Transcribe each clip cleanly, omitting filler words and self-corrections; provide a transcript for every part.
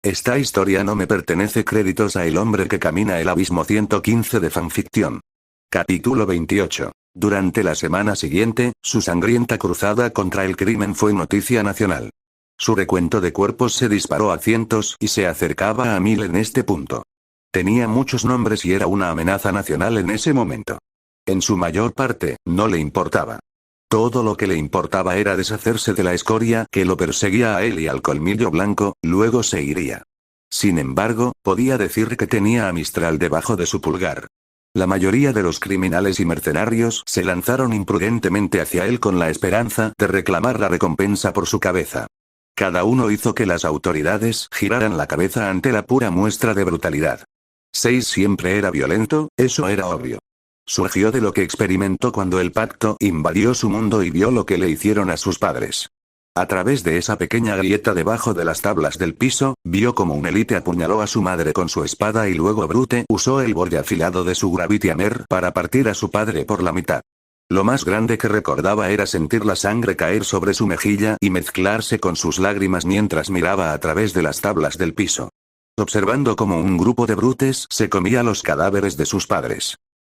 Esta historia no me pertenece. Créditos a El hombre que camina el abismo 115 de fanficción. Capítulo 28. Durante la semana siguiente, su sangrienta cruzada contra el crimen fue noticia nacional. Su recuento de cuerpos se disparó a cientos y se acercaba a 1000 en este punto. Tenía muchos nombres y era una amenaza nacional en ese momento. En su mayor parte, no le importaba. Todo lo que le importaba era deshacerse de la escoria que lo perseguía a él y al colmillo blanco, luego se iría. Sin embargo, podía decir que tenía a Mistral debajo de su pulgar. La mayoría de los criminales y mercenarios se lanzaron imprudentemente hacia él con la esperanza de reclamar la recompensa por su cabeza. Cada uno hizo que las autoridades giraran la cabeza ante la pura muestra de brutalidad. 6 siempre era violento, eso era obvio. Surgió de lo que experimentó cuando el pacto invadió su mundo y vio lo que le hicieron a sus padres. A través de esa pequeña grieta debajo de las tablas del piso, vio como un élite apuñaló a su madre con su espada y luego Brute usó el borde afilado de su Gravity Hammer para partir a su padre por la mitad. Lo más grande que recordaba era sentir la sangre caer sobre su mejilla y mezclarse con sus lágrimas mientras miraba a través de las tablas del piso. Observando cómo un grupo de brutes se comía los cadáveres de sus padres.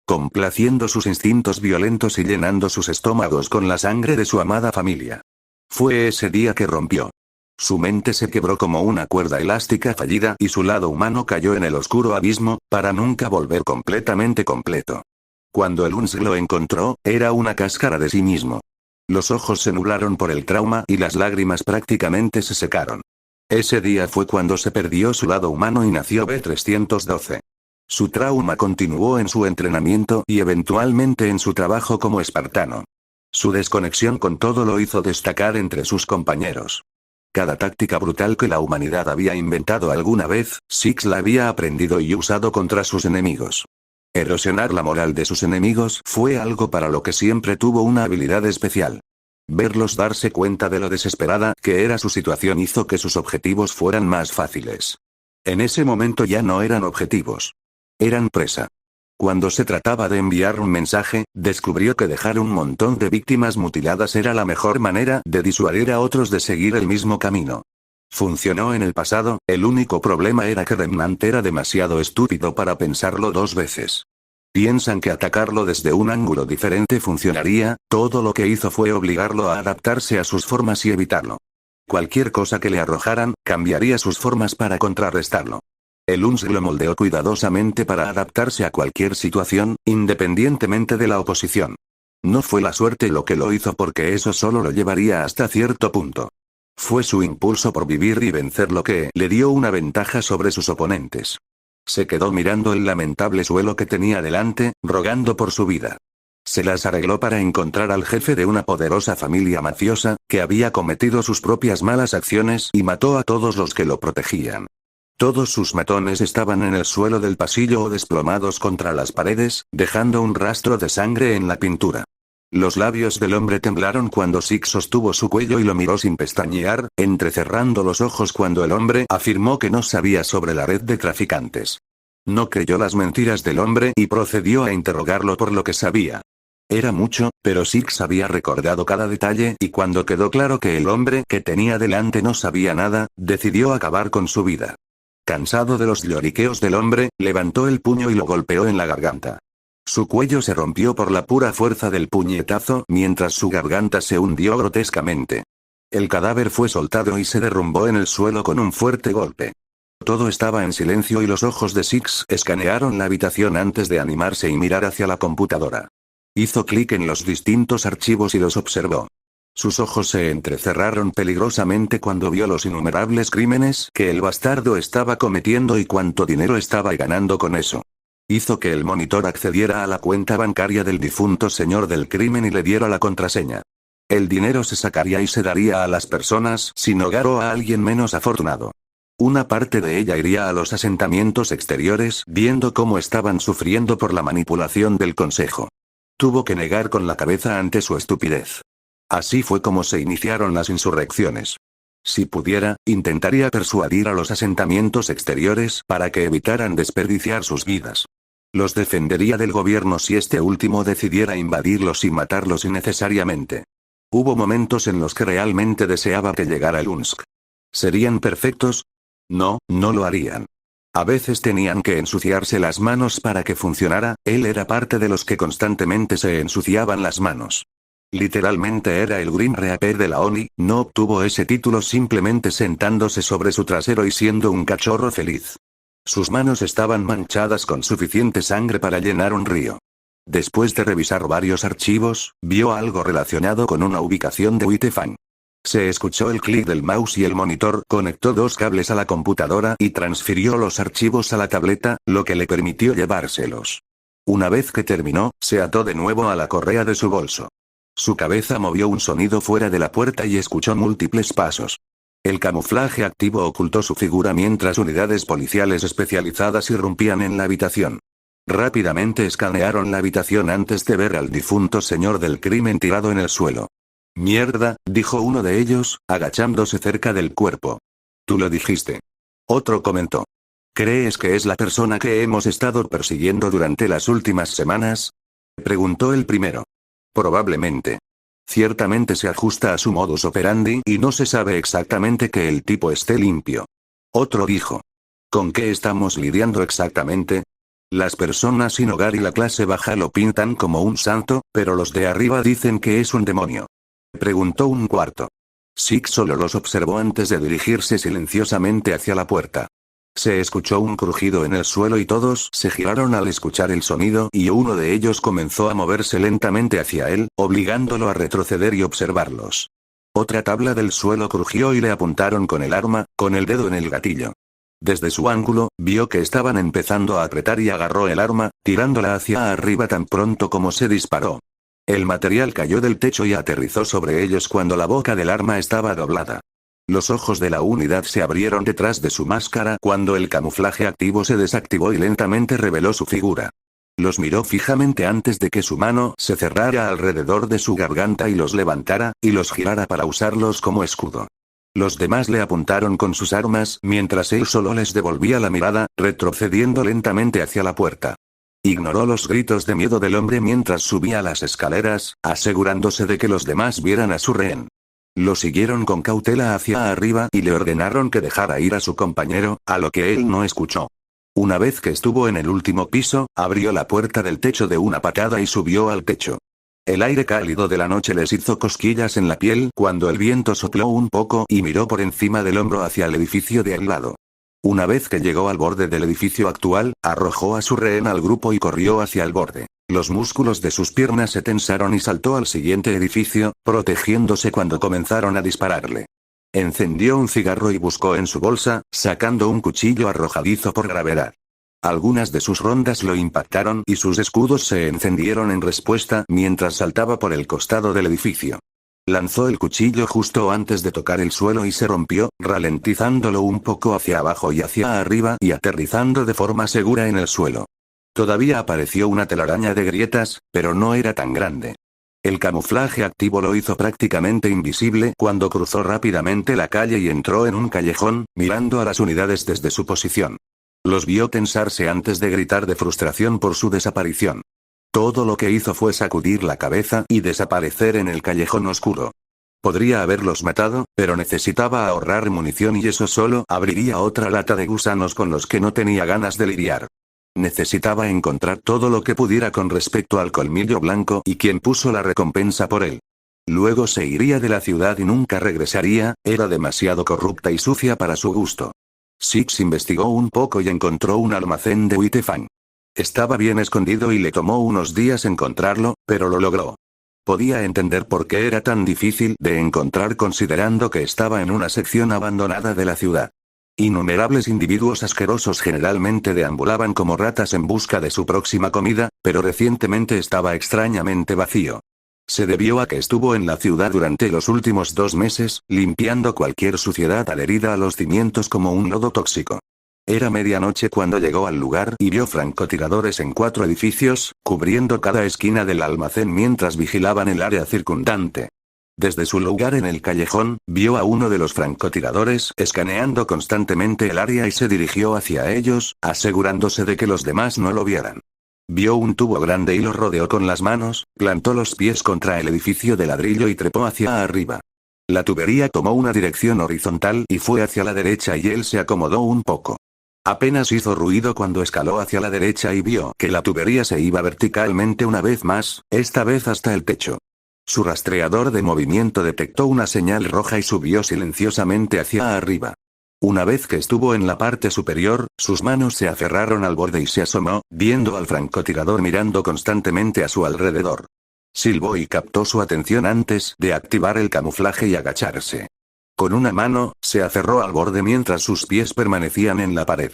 Complaciendo sus instintos violentos y llenando sus estómagos con la sangre de su amada familia. Fue ese día que rompió. Su mente se quebró como una cuerda elástica fallida y su lado humano cayó en el oscuro abismo, para nunca volver completamente completo. Cuando el Uns lo encontró, era una cáscara de sí mismo. Los ojos se nublaron por el trauma y las lágrimas prácticamente se secaron. Ese día fue cuando se perdió su lado humano y nació B-312. Su trauma continuó en su entrenamiento y eventualmente en su trabajo como espartano. Su desconexión con todo lo hizo destacar entre sus compañeros. Cada táctica brutal que la humanidad había inventado alguna vez, Six la había aprendido y usado contra sus enemigos. Erosionar la moral de sus enemigos fue algo para lo que siempre tuvo una habilidad especial. Verlos darse cuenta de lo desesperada que era su situación hizo que sus objetivos fueran más fáciles. En ese momento ya no eran objetivos. Eran presa. Cuando se trataba de enviar un mensaje, descubrió que dejar un montón de víctimas mutiladas era la mejor manera de disuadir a otros de seguir el mismo camino. Funcionó en el pasado, el único problema era que Remnant era demasiado estúpido para pensarlo 2 veces. Piensan que atacarlo desde un ángulo diferente funcionaría, todo lo que hizo fue obligarlo a adaptarse a sus formas y evitarlo. Cualquier cosa que le arrojaran, cambiaría sus formas para contrarrestarlo. El Uns lo moldeó cuidadosamente para adaptarse a cualquier situación, independientemente de la oposición. No fue la suerte lo que lo hizo porque eso solo lo llevaría hasta cierto punto. Fue su impulso por vivir y vencer lo que le dio una ventaja sobre sus oponentes. Se quedó mirando el lamentable suelo que tenía delante, rogando por su vida. Se las arregló para encontrar al jefe de una poderosa familia mafiosa, que había cometido sus propias malas acciones y mató a todos los que lo protegían. Todos sus matones estaban en el suelo del pasillo o desplomados contra las paredes, dejando un rastro de sangre en la pintura. Los labios del hombre temblaron cuando Six sostuvo su cuello y lo miró sin pestañear, entrecerrando los ojos cuando el hombre afirmó que no sabía sobre la red de traficantes. No creyó las mentiras del hombre y procedió a interrogarlo por lo que sabía. Era mucho, pero Six había recordado cada detalle y cuando quedó claro que el hombre que tenía delante no sabía nada, decidió acabar con su vida. Cansado de los lloriqueos del hombre, levantó el puño y lo golpeó en la garganta. Su cuello se rompió por la pura fuerza del puñetazo mientras su garganta se hundió grotescamente. El cadáver fue soltado y se derrumbó en el suelo con un fuerte golpe. Todo estaba en silencio y los ojos de Six escanearon la habitación antes de animarse y mirar hacia la computadora. Hizo clic en los distintos archivos y los observó. Sus ojos se entrecerraron peligrosamente cuando vio los innumerables crímenes que el bastardo estaba cometiendo y cuánto dinero estaba ganando con eso. Hizo que el monitor accediera a la cuenta bancaria del difunto señor del crimen y le diera la contraseña. El dinero se sacaría y se daría a las personas sin hogar o a alguien menos afortunado. Una parte de ella iría a los asentamientos exteriores, viendo cómo estaban sufriendo por la manipulación del consejo. Tuvo que negar con la cabeza ante su estupidez. Así fue como se iniciaron las insurrecciones. Si pudiera, intentaría persuadir a los asentamientos exteriores para que evitaran desperdiciar sus vidas. Los defendería del gobierno si este último decidiera invadirlos y matarlos innecesariamente. Hubo momentos en los que realmente deseaba que llegara el Unsk. ¿Serían perfectos? No, no lo harían. A veces tenían que ensuciarse las manos para que funcionara, él era parte de los que constantemente se ensuciaban las manos. Literalmente era el Grim Reaper de la ONI, no obtuvo ese título simplemente sentándose sobre su trasero y siendo un cachorro feliz. Sus manos estaban manchadas con suficiente sangre para llenar un río. Después de revisar varios archivos, vio algo relacionado con una ubicación de Whitefang. Se escuchó el clic del mouse y el monitor conectó dos cables a la computadora y transfirió los archivos a la tableta, lo que le permitió llevárselos. Una vez que terminó, se ató de nuevo a la correa de su bolso. Su cabeza movió un sonido fuera de la puerta y escuchó múltiples pasos. El camuflaje activo ocultó su figura mientras unidades policiales especializadas irrumpían en la habitación. Rápidamente escanearon la habitación antes de ver al difunto señor del crimen tirado en el suelo. Mierda, dijo uno de ellos, agachándose cerca del cuerpo. Tú lo dijiste. Otro comentó. ¿Crees que es la persona que hemos estado persiguiendo durante las últimas semanas? Preguntó el primero. Probablemente. Ciertamente se ajusta a su modus operandi y no se sabe exactamente que el tipo esté limpio. Otro dijo. ¿Con qué estamos lidiando exactamente? Las personas sin hogar y la clase baja lo pintan como un santo, pero los de arriba dicen que es un demonio. Preguntó un cuarto. Six solo los observó antes de dirigirse silenciosamente hacia la puerta. Se escuchó un crujido en el suelo y todos se giraron al escuchar el sonido y uno de ellos comenzó a moverse lentamente hacia él, obligándolo a retroceder y observarlos. Otra tabla del suelo crujió y le apuntaron con el arma, con el dedo en el gatillo. Desde su ángulo, vio que estaban empezando a apretar y agarró el arma, tirándola hacia arriba tan pronto como se disparó. El material cayó del techo y aterrizó sobre ellos cuando la boca del arma estaba doblada. Los ojos de la unidad se abrieron detrás de su máscara cuando el camuflaje activo se desactivó y lentamente reveló su figura. Los miró fijamente antes de que su mano se cerrara alrededor de su garganta y los levantara, y los girara para usarlos como escudo. Los demás le apuntaron con sus armas mientras él solo les devolvía la mirada, retrocediendo lentamente hacia la puerta. Ignoró los gritos de miedo del hombre mientras subía las escaleras, asegurándose de que los demás vieran a su rehén. Lo siguieron con cautela hacia arriba y le ordenaron que dejara ir a su compañero, a lo que él no escuchó. Una vez que estuvo en el último piso, abrió la puerta del techo de una patada y subió al techo. El aire cálido de la noche les hizo cosquillas en la piel cuando el viento sopló un poco y miró por encima del hombro hacia el edificio de al lado. Una vez que llegó al borde del edificio actual, arrojó a su rehén al grupo y corrió hacia el borde. Los músculos de sus piernas se tensaron y saltó al siguiente edificio, protegiéndose cuando comenzaron a dispararle. Encendió un cigarro y buscó en su bolsa, sacando un cuchillo arrojadizo por gravedad. Algunas de sus rondas lo impactaron y sus escudos se encendieron en respuesta mientras saltaba por el costado del edificio. Lanzó el cuchillo justo antes de tocar el suelo y se rompió, ralentizándolo un poco hacia abajo y hacia arriba y aterrizando de forma segura en el suelo. Todavía apareció una telaraña de grietas, pero no era tan grande. El camuflaje activo lo hizo prácticamente invisible cuando cruzó rápidamente la calle y entró en un callejón, mirando a las unidades desde su posición. Los vio tensarse antes de gritar de frustración por su desaparición. Todo lo que hizo fue sacudir la cabeza y desaparecer en el callejón oscuro. Podría haberlos matado, pero necesitaba ahorrar munición y eso solo abriría otra lata de gusanos con los que no tenía ganas de lidiar. Necesitaba encontrar todo lo que pudiera con respecto al colmillo blanco y quien puso la recompensa por él. Luego se iría de la ciudad y nunca regresaría, era demasiado corrupta y sucia para su gusto. Six investigó un poco y encontró un almacén de Whitefang. Estaba bien escondido y le tomó unos días encontrarlo, pero lo logró. Podía entender por qué era tan difícil de encontrar considerando que estaba en una sección abandonada de la ciudad. Innumerables individuos asquerosos generalmente deambulaban como ratas en busca de su próxima comida, pero recientemente estaba extrañamente vacío. Se debió a que estuvo en la ciudad durante los últimos 2 meses, limpiando cualquier suciedad adherida a los cimientos como un lodo tóxico. Era medianoche cuando llegó al lugar y vio francotiradores en 4 edificios, cubriendo cada esquina del almacén mientras vigilaban el área circundante. Desde su lugar en el callejón, vio a uno de los francotiradores escaneando constantemente el área y se dirigió hacia ellos, asegurándose de que los demás no lo vieran. Vio un tubo grande y lo rodeó con las manos, plantó los pies contra el edificio de ladrillo y trepó hacia arriba. La tubería tomó una dirección horizontal y fue hacia la derecha y él se acomodó un poco. Apenas hizo ruido cuando escaló hacia la derecha y vio que la tubería se iba verticalmente una vez más, esta vez hasta el techo. Su rastreador de movimiento detectó una señal roja y subió silenciosamente hacia arriba. Una vez que estuvo en la parte superior, sus manos se aferraron al borde y se asomó, viendo al francotirador mirando constantemente a su alrededor. Silbó y captó su atención antes de activar el camuflaje y agacharse. Con una mano, se aferró al borde mientras sus pies permanecían en la pared.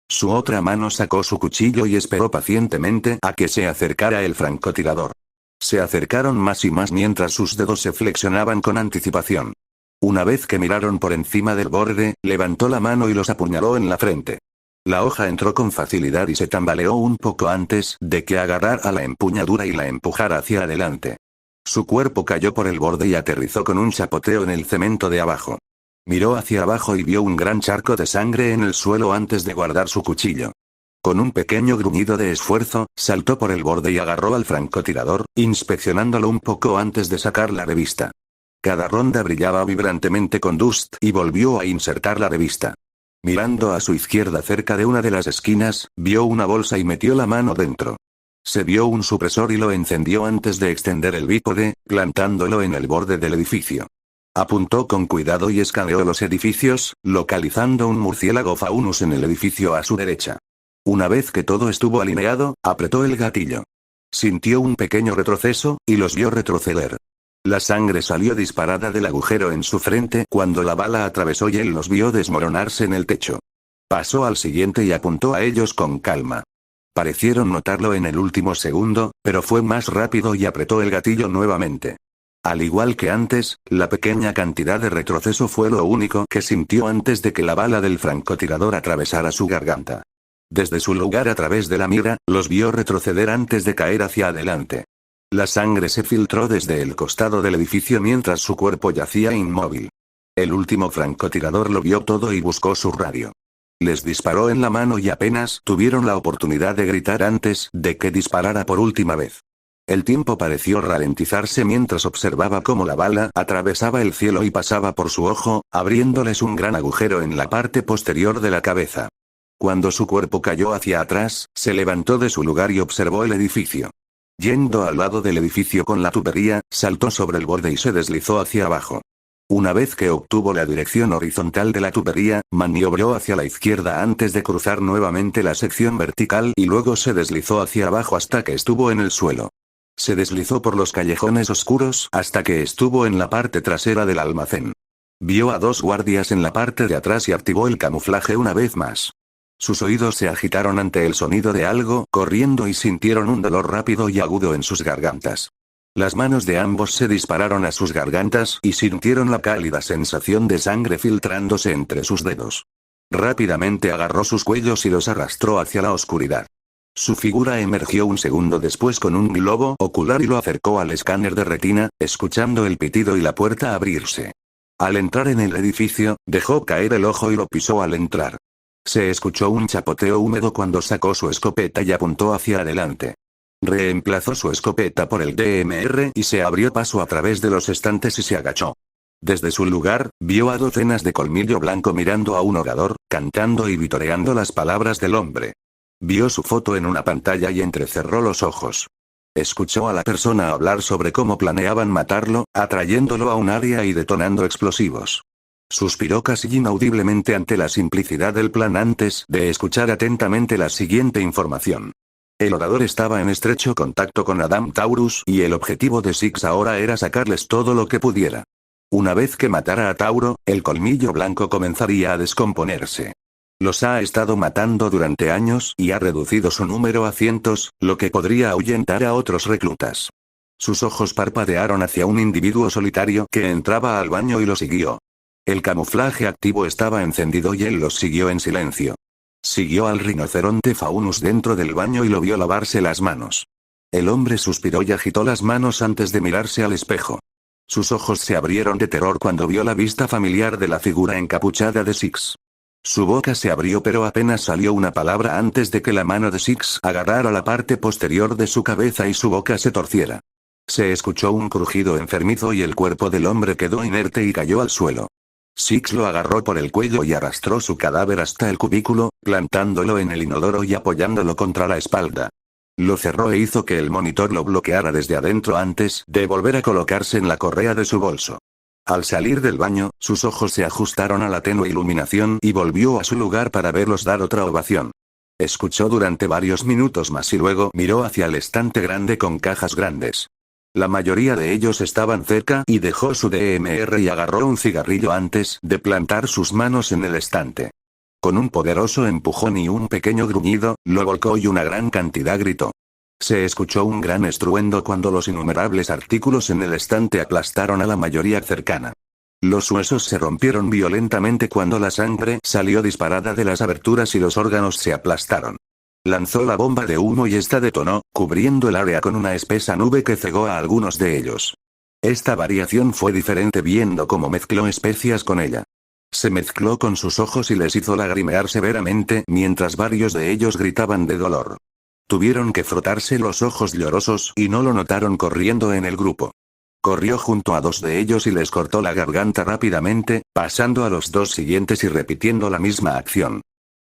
Su otra mano sacó su cuchillo y esperó pacientemente a que se acercara el francotirador. Se acercaron más y más mientras sus dedos se flexionaban con anticipación. Una vez que miraron por encima del borde, levantó la mano y los apuñaló en la frente. La hoja entró con facilidad y se tambaleó un poco antes de que agarrara la empuñadura y la empujara hacia adelante. Su cuerpo cayó por el borde y aterrizó con un chapoteo en el cemento de abajo. Miró hacia abajo y vio un gran charco de sangre en el suelo antes de guardar su cuchillo. Con un pequeño gruñido de esfuerzo, saltó por el borde y agarró al francotirador, inspeccionándolo un poco antes de sacar la revista. Cada ronda brillaba vibrantemente con Dust y volvió a insertar la revista. Mirando a su izquierda cerca de una de las esquinas, vio una bolsa y metió la mano dentro. Se vio un supresor y lo encendió antes de extender el bípode, plantándolo en el borde del edificio. Apuntó con cuidado y escaneó los edificios, localizando un murciélago faunus en el edificio a su derecha. Una vez que todo estuvo alineado, apretó el gatillo. Sintió un pequeño retroceso, y los vio retroceder. La sangre salió disparada del agujero en su frente cuando la bala atravesó y él los vio desmoronarse en el techo. Pasó al siguiente y apuntó a ellos con calma. Parecieron notarlo en el último segundo, pero fue más rápido y apretó el gatillo nuevamente. Al igual que antes, la pequeña cantidad de retroceso fue lo único que sintió antes de que la bala del francotirador atravesara su garganta. Desde su lugar a través de la mira, los vio retroceder antes de caer hacia adelante. La sangre se filtró desde el costado del edificio mientras su cuerpo yacía inmóvil. El último francotirador lo vio todo y buscó su radio. Les disparó en la mano y apenas tuvieron la oportunidad de gritar antes de que disparara por última vez. El tiempo pareció ralentizarse mientras observaba cómo la bala atravesaba el cielo y pasaba por su ojo, abriéndoles un gran agujero en la parte posterior de la cabeza. Cuando su cuerpo cayó hacia atrás, se levantó de su lugar y observó el edificio. Yendo al lado del edificio con la tubería, saltó sobre el borde y se deslizó hacia abajo. Una vez que obtuvo la dirección horizontal de la tubería, maniobró hacia la izquierda antes de cruzar nuevamente la sección vertical y luego se deslizó hacia abajo hasta que estuvo en el suelo. Se deslizó por los callejones oscuros hasta que estuvo en la parte trasera del almacén. Vio a dos guardias en la parte de atrás y activó el camuflaje una vez más. Sus oídos se agitaron ante el sonido de algo corriendo y sintieron un dolor rápido y agudo en sus gargantas. Las manos de ambos se dispararon a sus gargantas y sintieron la cálida sensación de sangre filtrándose entre sus dedos. Rápidamente agarró sus cuellos y los arrastró hacia la oscuridad. Su figura emergió un segundo después con un globo ocular y lo acercó al escáner de retina, escuchando el pitido y la puerta abrirse. Al entrar en el edificio, dejó caer el ojo y lo pisó al entrar. Se escuchó un chapoteo húmedo cuando sacó su escopeta y apuntó hacia adelante. Reemplazó su escopeta por el DMR y se abrió paso a través de los estantes y se agachó. Desde su lugar, vio a docenas de Colmillo Blanco mirando a un orador, cantando y vitoreando las palabras del hombre. Vio su foto en una pantalla y entrecerró los ojos. Escuchó a la persona hablar sobre cómo planeaban matarlo, atrayéndolo a un área y detonando explosivos. Suspiró casi inaudiblemente ante la simplicidad del plan antes de escuchar atentamente la siguiente información. El orador estaba en estrecho contacto con Adam Taurus y el objetivo de Six ahora era sacarles todo lo que pudiera. Una vez que matara a Tauro, el Colmillo Blanco comenzaría a descomponerse. Los ha estado matando durante años y ha reducido su número a cientos, lo que podría ahuyentar a otros reclutas. Sus ojos parpadearon hacia un individuo solitario que entraba al baño y lo siguió. El camuflaje activo estaba encendido y él los siguió en silencio. Siguió al rinoceronte faunus dentro del baño y lo vio lavarse las manos. El hombre suspiró y agitó las manos antes de mirarse al espejo. Sus ojos se abrieron de terror cuando vio la vista familiar de la figura encapuchada de Six. Su boca se abrió pero apenas salió una palabra antes de que la mano de Six agarrara la parte posterior de su cabeza y su boca se torciera. Se escuchó un crujido enfermizo y el cuerpo del hombre quedó inerte y cayó al suelo. Six lo agarró por el cuello y arrastró su cadáver hasta el cubículo, plantándolo en el inodoro y apoyándolo contra la espalda. Lo cerró e hizo que el monitor lo bloqueara desde adentro antes de volver a colocarse en la correa de su bolso. Al salir del baño, sus ojos se ajustaron a la tenue iluminación y volvió a su lugar para verlos dar otra ovación. Escuchó durante varios minutos más y luego miró hacia el estante grande con cajas grandes. La mayoría de ellos estaban cerca y dejó su DMR y agarró un cigarrillo antes de plantar sus manos en el estante. Con un poderoso empujón y un pequeño gruñido, lo volcó y una gran cantidad gritó. Se escuchó un gran estruendo cuando los innumerables artículos en el estante aplastaron a la mayoría cercana. Los huesos se rompieron violentamente cuando la sangre salió disparada de las aberturas y los órganos se aplastaron. Lanzó la bomba de humo y esta detonó, cubriendo el área con una espesa nube que cegó a algunos de ellos. Esta variación fue diferente viendo cómo mezcló especias con ella. Se mezcló con sus ojos y les hizo lagrimear severamente mientras varios de ellos gritaban de dolor. Tuvieron que frotarse los ojos llorosos y no lo notaron corriendo en el grupo. Corrió junto a dos de ellos y les cortó la garganta rápidamente, pasando a los dos siguientes y repitiendo la misma acción.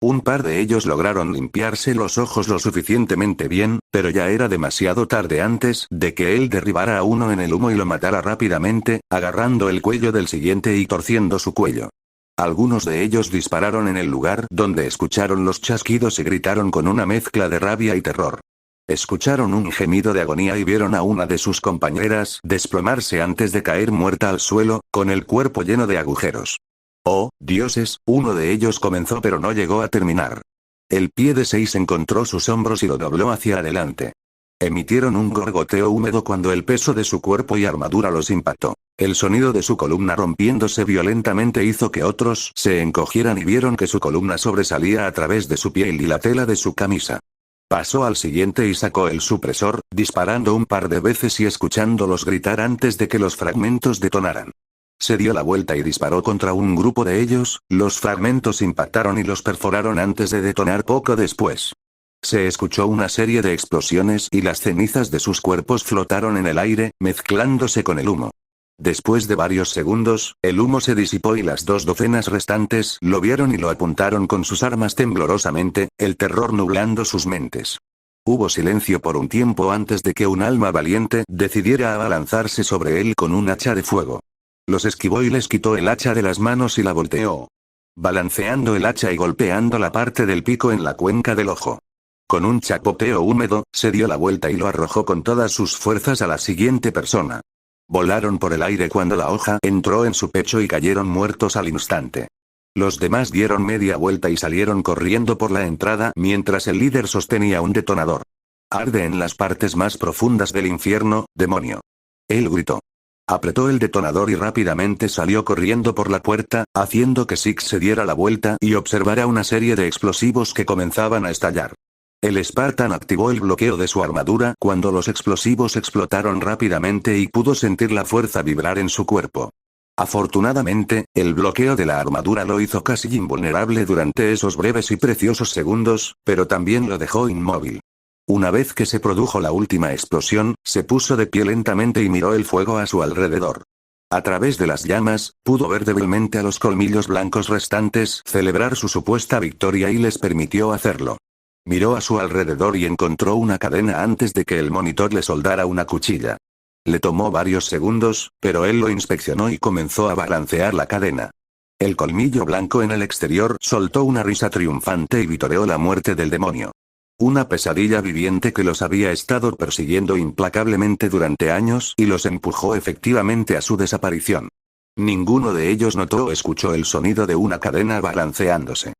Un par de ellos lograron limpiarse los ojos lo suficientemente bien, pero ya era demasiado tarde antes de que él derribara a uno en el humo y lo matara rápidamente, agarrando el cuello del siguiente y torciendo su cuello. Algunos de ellos dispararon en el lugar donde escucharon los chasquidos y gritaron con una mezcla de rabia y terror. Escucharon un gemido de agonía y vieron a una de sus compañeras desplomarse antes de caer muerta al suelo, con el cuerpo lleno de agujeros. Oh, dioses, uno de ellos comenzó pero no llegó a terminar. El pie de Seis encontró sus hombros y lo dobló hacia adelante. Emitieron un gorgoteo húmedo cuando el peso de su cuerpo y armadura los impactó. El sonido de su columna rompiéndose violentamente hizo que otros se encogieran y vieron que su columna sobresalía a través de su piel y la tela de su camisa. Pasó al siguiente y sacó el supresor, disparando un par de veces y escuchándolos gritar antes de que los fragmentos detonaran. Se dio la vuelta y disparó contra un grupo de ellos, los fragmentos impactaron y los perforaron antes de detonar poco después. Se escuchó una serie de explosiones y las cenizas de sus cuerpos flotaron en el aire, mezclándose con el humo. Después de varios segundos, el humo se disipó y las 2 docenas restantes lo vieron y lo apuntaron con sus armas temblorosamente, el terror nublando sus mentes. Hubo silencio por un tiempo antes de que un alma valiente decidiera abalanzarse sobre él con un hacha de fuego. Los esquivó y les quitó el hacha de las manos y la volteó, balanceando el hacha y golpeando la parte del pico en la cuenca del ojo. Con un chapoteo húmedo, se dio la vuelta y lo arrojó con todas sus fuerzas a la siguiente persona. Volaron por el aire cuando la hoja entró en su pecho y cayeron muertos al instante. Los demás dieron media vuelta y salieron corriendo por la entrada mientras el líder sostenía un detonador. Arde en las partes más profundas del infierno, demonio. Él gritó. Apretó el detonador y rápidamente salió corriendo por la puerta, haciendo que Six se diera la vuelta y observara una serie de explosivos que comenzaban a estallar. El Spartan activó el bloqueo de su armadura cuando los explosivos explotaron rápidamente y pudo sentir la fuerza vibrar en su cuerpo. Afortunadamente, el bloqueo de la armadura lo hizo casi invulnerable durante esos breves y preciosos segundos, pero también lo dejó inmóvil. Una vez que se produjo la última explosión, se puso de pie lentamente y miró el fuego a su alrededor. A través de las llamas, pudo ver débilmente a los colmillos blancos restantes celebrar su supuesta victoria y les permitió hacerlo. Miró a su alrededor y encontró una cadena antes de que el monitor le soldara una cuchilla. Le tomó varios segundos, pero él lo inspeccionó y comenzó a balancear la cadena. El colmillo blanco en el exterior soltó una risa triunfante y vitoreó la muerte del demonio. Una pesadilla viviente que los había estado persiguiendo implacablemente durante años y los empujó efectivamente a su desaparición. Ninguno de ellos notó o escuchó el sonido de una cadena balanceándose.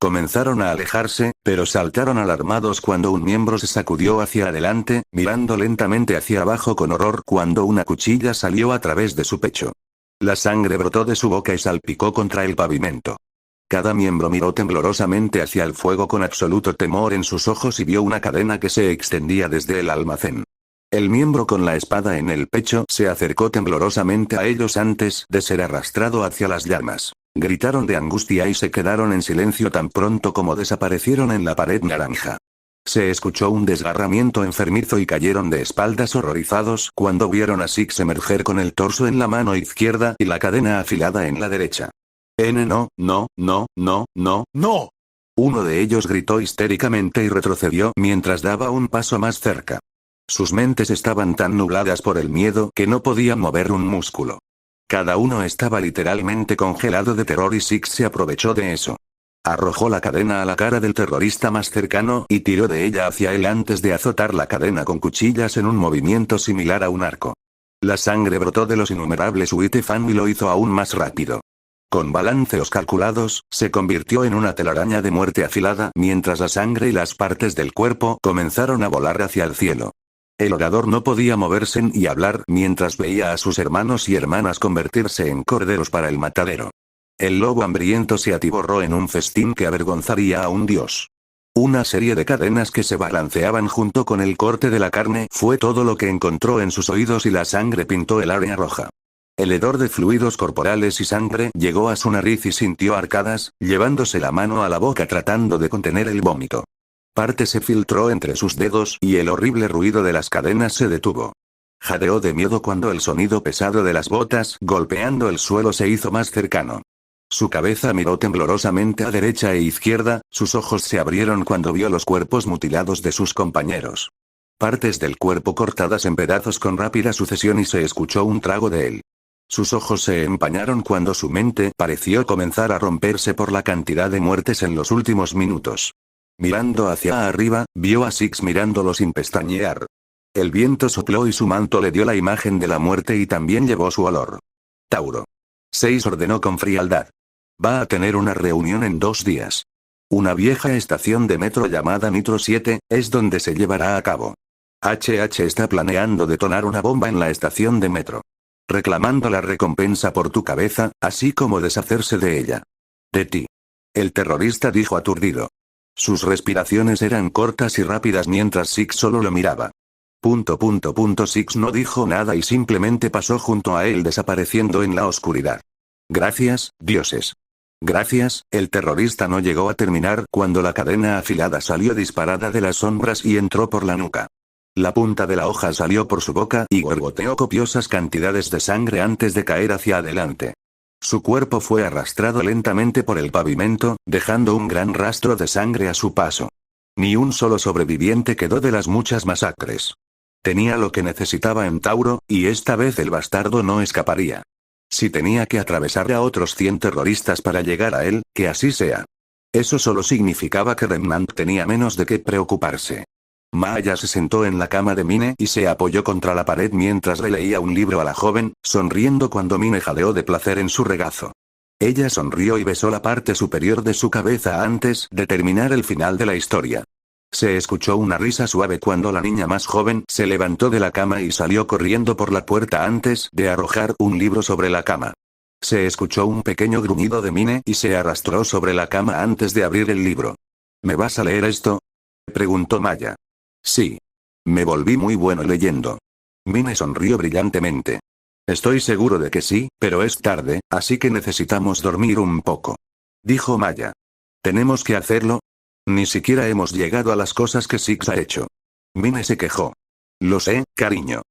Comenzaron a alejarse, pero saltaron alarmados cuando un miembro se sacudió hacia adelante, mirando lentamente hacia abajo con horror cuando una cuchilla salió a través de su pecho. La sangre brotó de su boca y salpicó contra el pavimento. Cada miembro miró temblorosamente hacia el fuego con absoluto temor en sus ojos y vio una cadena que se extendía desde el almacén. El miembro con la espada en el pecho se acercó temblorosamente a ellos antes de ser arrastrado hacia las llamas. Gritaron de angustia y se quedaron en silencio tan pronto como desaparecieron en la pared naranja. Se escuchó un desgarramiento enfermizo y cayeron de espaldas horrorizados cuando vieron a Six emerger con el torso en la mano izquierda y la cadena afilada en la derecha. No, no, no, no, no, no. Uno de ellos gritó histéricamente y retrocedió mientras daba un paso más cerca. Sus mentes estaban tan nubladas por el miedo que no podían mover un músculo. Cada uno estaba literalmente congelado de terror y Six se aprovechó de eso. Arrojó la cadena a la cara del terrorista más cercano y tiró de ella hacia él antes de azotar la cadena con cuchillas en un movimiento similar a un arco. La sangre brotó de los innumerables White-Fang y lo hizo aún más rápido. Con balanceos calculados, se convirtió en una telaraña de muerte afilada mientras la sangre y las partes del cuerpo comenzaron a volar hacia el cielo. El orador no podía moverse ni hablar mientras veía a sus hermanos y hermanas convertirse en corderos para el matadero. El lobo hambriento se atiborró en un festín que avergonzaría a un dios. Una serie de cadenas que se balanceaban junto con el corte de la carne fue todo lo que encontró en sus oídos y la sangre pintó el área roja. El hedor de fluidos corporales y sangre llegó a su nariz y sintió arcadas, llevándose la mano a la boca tratando de contener el vómito. Parte se filtró entre sus dedos y el horrible ruido de las cadenas se detuvo. Jadeó de miedo cuando el sonido pesado de las botas golpeando el suelo se hizo más cercano. Su cabeza miró temblorosamente a derecha e izquierda, sus ojos se abrieron cuando vio los cuerpos mutilados de sus compañeros. Partes del cuerpo cortadas en pedazos con rápida sucesión y se escuchó un trago de él. Sus ojos se empañaron cuando su mente pareció comenzar a romperse por la cantidad de muertes en los últimos minutos. Mirando hacia arriba, vio a Six mirándolo sin pestañear. El viento sopló y su manto le dio la imagen de la muerte y también llevó su olor. Tauro. 6 ordenó con frialdad. Va a tener una reunión en 2 días. Una vieja estación de metro llamada Nitro 7, es donde se llevará a cabo. HH está planeando detonar una bomba en la estación de metro. Reclamando la recompensa por tu cabeza, así como deshacerse de ella. De ti. El terrorista dijo aturdido. Sus respiraciones eran cortas y rápidas mientras Six solo lo miraba. Six no dijo nada y simplemente pasó junto a él desapareciendo en la oscuridad. Gracias, dioses. Gracias, el terrorista no llegó a terminar cuando la cadena afilada salió disparada de las sombras y entró por la nuca. La punta de la hoja salió por su boca y gorgoteó copiosas cantidades de sangre antes de caer hacia adelante. Su cuerpo fue arrastrado lentamente por el pavimento, dejando un gran rastro de sangre a su paso. Ni un solo sobreviviente quedó de las muchas masacres. Tenía lo que necesitaba en Tauro, y esta vez el bastardo no escaparía. Si tenía que atravesar a otros 100 terroristas para llegar a él, que así sea. Eso solo significaba que Remnant tenía menos de qué preocuparse. Maya se sentó en la cama de Mine y se apoyó contra la pared mientras le leía un libro a la joven, sonriendo cuando Mine jadeó de placer en su regazo. Ella sonrió y besó la parte superior de su cabeza antes de terminar el final de la historia. Se escuchó una risa suave cuando la niña más joven se levantó de la cama y salió corriendo por la puerta antes de arrojar un libro sobre la cama. Se escuchó un pequeño gruñido de Mine y se arrastró sobre la cama antes de abrir el libro. ¿Me vas a leer esto?, preguntó Maya. Sí. Me volví muy bueno leyendo. Mine sonrió brillantemente. Estoy seguro de que sí, pero es tarde, así que necesitamos dormir un poco. Dijo Maya. ¿Tenemos que hacerlo? Ni siquiera hemos llegado a las cosas que Six ha hecho. Mine se quejó. Lo sé, cariño.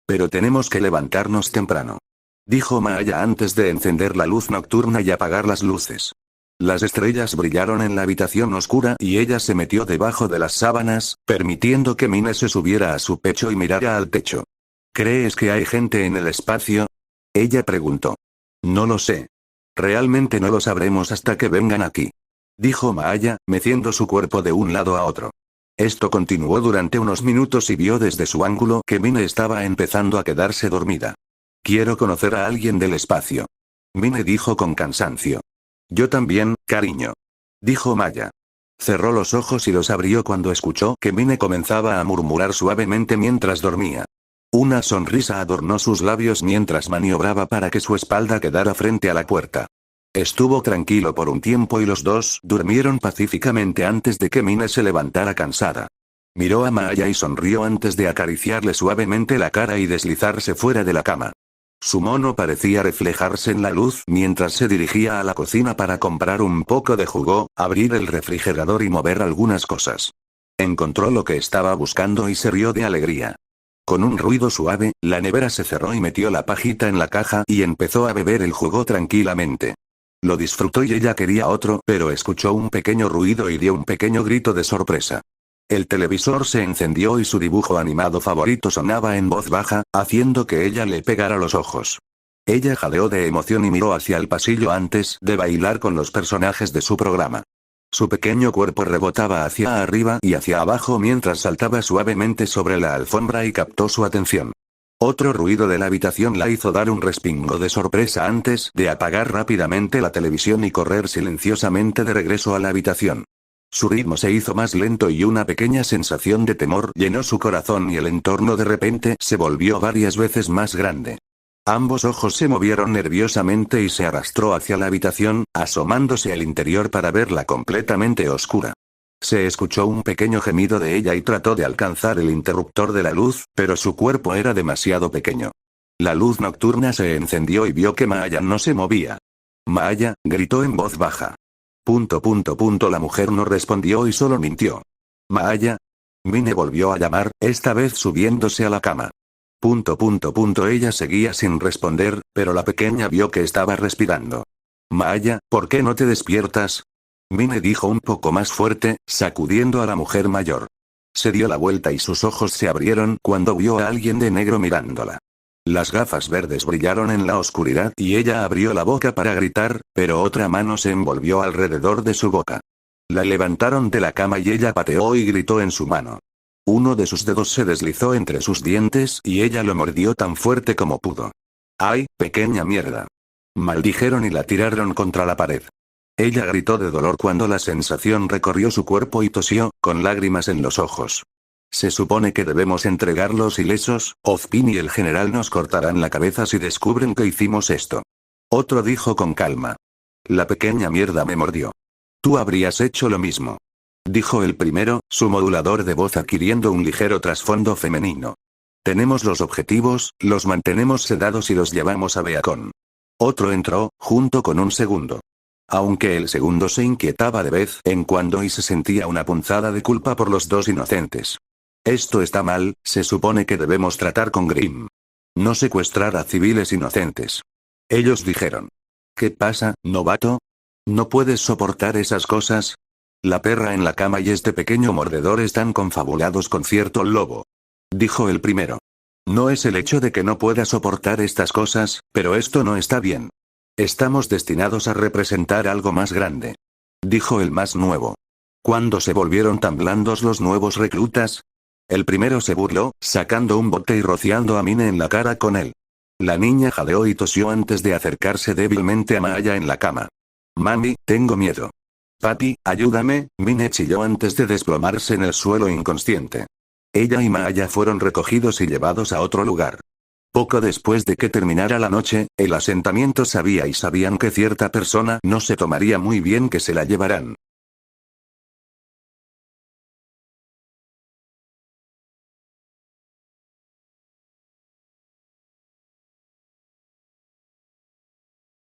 Pero tenemos que levantarnos temprano. Dijo Maya antes de encender la luz nocturna y apagar las luces. Las estrellas brillaron en la habitación oscura y ella se metió debajo de las sábanas, permitiendo que Mine se subiera a su pecho y mirara al techo. ¿Crees que hay gente en el espacio?, ella preguntó. No lo sé. Realmente no lo sabremos hasta que vengan aquí. Dijo Maya, meciendo su cuerpo de un lado a otro. Esto continuó durante unos minutos y vio desde su ángulo que Mine estaba empezando a quedarse dormida. Quiero conocer a alguien del espacio. Mine dijo con cansancio. Yo también, cariño. Dijo Maya. Cerró los ojos y los abrió cuando escuchó que Mine comenzaba a murmurar suavemente mientras dormía. Una sonrisa adornó sus labios mientras maniobraba para que su espalda quedara frente a la puerta. Estuvo tranquilo por un tiempo y los dos durmieron pacíficamente antes de que Mine se levantara cansada. Miró a Maya y sonrió antes de acariciarle suavemente la cara y deslizarse fuera de la cama. Su mono parecía reflejarse en la luz mientras se dirigía a la cocina para comprar un poco de jugo, abrir el refrigerador y mover algunas cosas. Encontró lo que estaba buscando y se rió de alegría. Con un ruido suave, la nevera se cerró y metió la pajita en la caja y empezó a beber el jugo tranquilamente. Lo disfrutó y ella quería otro, pero escuchó un pequeño ruido y dio un pequeño grito de sorpresa. El televisor se encendió y su dibujo animado favorito sonaba en voz baja, haciendo que ella le pegara los ojos. Ella jadeó de emoción y miró hacia el pasillo antes de bailar con los personajes de su programa. Su pequeño cuerpo rebotaba hacia arriba y hacia abajo mientras saltaba suavemente sobre la alfombra y captó su atención. Otro ruido de la habitación la hizo dar un respingo de sorpresa antes de apagar rápidamente la televisión y correr silenciosamente de regreso a la habitación. Su ritmo se hizo más lento y una pequeña sensación de temor llenó su corazón y el entorno de repente se volvió varias veces más grande. Ambos ojos se movieron nerviosamente y se arrastró hacia la habitación, asomándose al interior para verla completamente oscura. Se escuchó un pequeño gemido de ella y trató de alcanzar el interruptor de la luz, pero su cuerpo era demasiado pequeño. La luz nocturna se encendió y vio que Maaya no se movía. «Maaya», gritó en voz baja. La mujer no respondió y solo mintió. «Maaya». Mine volvió a llamar, esta vez subiéndose a la cama. Ella seguía sin responder, pero la pequeña vio que estaba respirando. «Maaya, ¿por qué no te despiertas?». Mine dijo un poco más fuerte, sacudiendo a la mujer mayor. Se dio la vuelta y sus ojos se abrieron cuando vio a alguien de negro mirándola. Las gafas verdes brillaron en la oscuridad y ella abrió la boca para gritar, pero otra mano se envolvió alrededor de su boca. La levantaron de la cama y ella pateó y gritó en su mano. Uno de sus dedos se deslizó entre sus dientes y ella lo mordió tan fuerte como pudo. «¡Ay, pequeña mierda!», maldijeron y la tiraron contra la pared. Ella gritó de dolor cuando la sensación recorrió su cuerpo y tosió, con lágrimas en los ojos. «Se supone que debemos entregarlos ilesos, Ozpin y el general nos cortarán la cabeza si descubren que hicimos esto». Otro dijo con calma. «La pequeña mierda me mordió». «Tú habrías hecho lo mismo», dijo el primero, su modulador de voz adquiriendo un ligero trasfondo femenino. «Tenemos los objetivos, los mantenemos sedados y los llevamos a Beacon». Otro entró, junto con un segundo. Aunque el segundo se inquietaba de vez en cuando y se sentía una punzada de culpa por los dos inocentes. «Esto está mal, se supone que debemos tratar con Grimm. No secuestrar a civiles inocentes». Ellos dijeron. «¿Qué pasa, novato? ¿No puedes soportar esas cosas? La perra en la cama y este pequeño mordedor están confabulados con cierto lobo», dijo el primero. «No es el hecho de que no pueda soportar estas cosas, pero esto no está bien. Estamos destinados a representar algo más grande», dijo el más nuevo. «¿Cuándo se volvieron tan blandos los nuevos reclutas?». El primero se burló, sacando un bote y rociando a Mine en la cara con él. La niña jadeó y tosió antes de acercarse débilmente a Maaya en la cama. «Mami, tengo miedo». «Papi, ayúdame», Mine chilló antes de desplomarse en el suelo inconsciente. Ella y Maaya fueron recogidos y llevados a otro lugar. Poco después de que terminara la noche, el asentamiento sabían que cierta persona no se tomaría muy bien que se la llevaran.